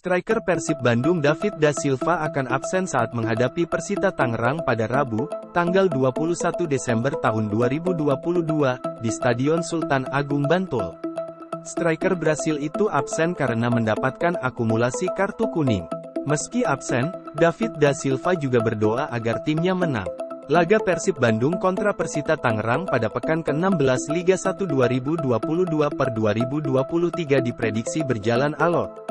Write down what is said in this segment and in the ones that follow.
Striker Persib Bandung David da Silva akan absen saat menghadapi Persita Tangerang pada Rabu, tanggal 21 Desember tahun 2022, di Stadion Sultan Agung Bantul. Striker Brasil itu absen karena mendapatkan akumulasi kartu kuning. Meski absen, David da Silva juga berdoa agar timnya menang. Laga Persib Bandung kontra Persita Tangerang pada pekan ke-16 Liga 1 2022/2023 diprediksi berjalan alot.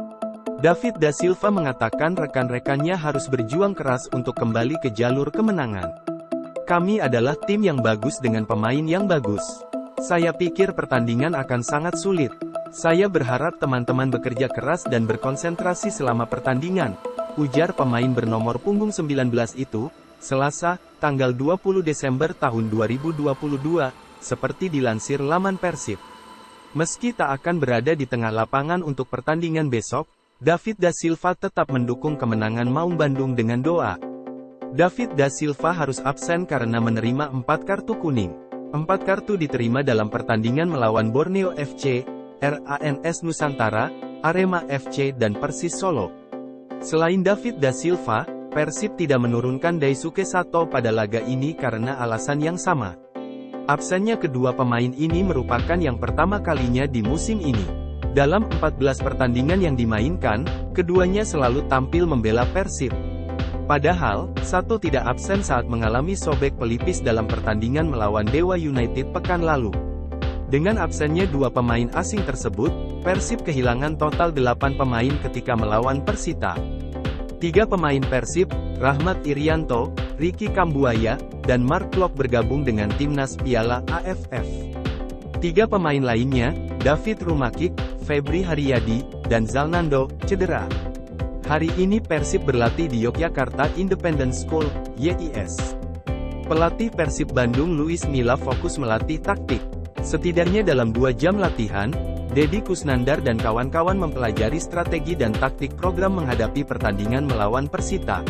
David da Silva mengatakan rekan-rekannya harus berjuang keras untuk kembali ke jalur kemenangan. Kami adalah tim yang bagus dengan pemain yang bagus. Saya pikir pertandingan akan sangat sulit. Saya berharap teman-teman bekerja keras dan berkonsentrasi selama pertandingan, ujar pemain bernomor punggung 19 itu, Selasa, tanggal 20 Desember tahun 2022, seperti dilansir laman Persib. Meski tak akan berada di tengah lapangan untuk pertandingan besok, David da Silva tetap mendukung kemenangan Maung Bandung dengan doa. David da Silva harus absen karena menerima 4 kartu kuning. 4 kartu diterima dalam pertandingan melawan Borneo FC, RANS Nusantara, Arema FC dan Persis Solo. Selain David da Silva, Persib tidak menurunkan Daisuke Sato pada laga ini karena alasan yang sama. Absennya kedua pemain ini merupakan yang pertama kalinya di musim ini. Dalam 14 pertandingan yang dimainkan, keduanya selalu tampil membela Persib. Padahal, Sato tidak absen saat mengalami sobek pelipis dalam pertandingan melawan Dewa United pekan lalu. Dengan absennya dua pemain asing tersebut, Persib kehilangan total 8 pemain ketika melawan Persita. 3 pemain Persib, Rahmat Irianto, Ricky Kambuaya, dan Mark Klok bergabung dengan timnas Piala AFF. 3 pemain lainnya, David Rumakik, Febri Haryadi, dan Zalnando, cedera. Hari ini Persib berlatih di Yogyakarta Independent School, YIS. Pelatih Persib Bandung Luis Milla fokus melatih taktik. Setidaknya dalam 2 jam latihan, Deddy Kusnandar dan kawan-kawan mempelajari strategi dan taktik program menghadapi pertandingan melawan Persita.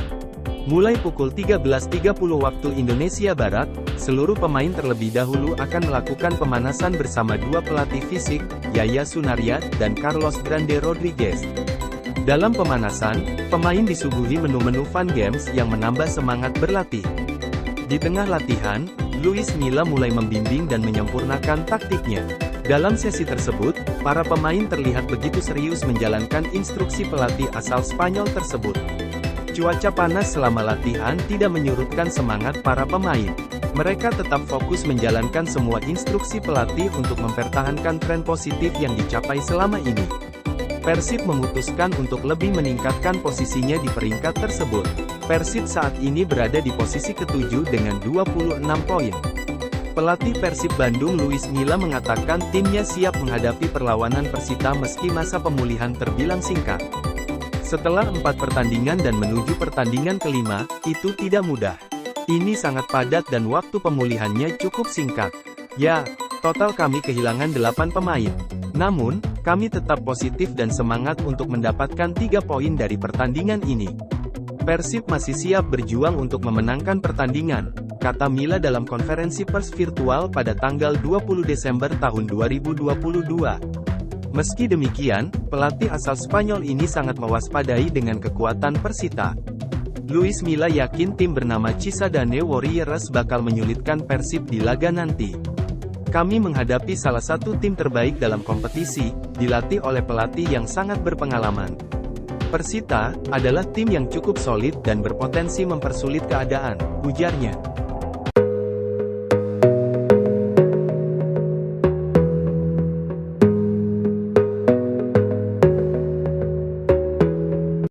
Mulai pukul 13.30 waktu Indonesia Barat, seluruh pemain terlebih dahulu akan melakukan pemanasan bersama 2 pelatih fisik, Yaya Sunaria dan Carlos Grande Rodriguez. Dalam pemanasan, pemain disuguhi menu-menu fun games yang menambah semangat berlatih. Di tengah latihan, Luis Milla mulai membimbing dan menyempurnakan taktiknya. Dalam sesi tersebut, para pemain terlihat begitu serius menjalankan instruksi pelatih asal Spanyol tersebut. Cuaca panas selama latihan tidak menyurutkan semangat para pemain. Mereka tetap fokus menjalankan semua instruksi pelatih untuk mempertahankan tren positif yang dicapai selama ini. Persib memutuskan untuk lebih meningkatkan posisinya di peringkat tersebut. Persib saat ini berada di posisi ke-7 dengan 26 poin. Pelatih Persib Bandung Luis Milla mengatakan timnya siap menghadapi perlawanan Persita meski masa pemulihan terbilang singkat. Setelah 4 pertandingan dan menuju pertandingan kelima, itu tidak mudah. Ini sangat padat dan waktu pemulihannya cukup singkat. Ya, total kami kehilangan 8 pemain. Namun, kami tetap positif dan semangat untuk mendapatkan 3 poin dari pertandingan ini. Persib masih siap berjuang untuk memenangkan pertandingan, kata Milla dalam konferensi pers virtual pada tanggal 20 Desember tahun 2022. Meski demikian, pelatih asal Spanyol ini sangat mewaspadai dengan kekuatan Persita. Luis Milla yakin tim bernama Cisadane Warriors bakal menyulitkan Persib di laga nanti. Kami menghadapi salah satu tim terbaik dalam kompetisi, dilatih oleh pelatih yang sangat berpengalaman. Persita adalah tim yang cukup solid dan berpotensi mempersulit keadaan, ujarnya.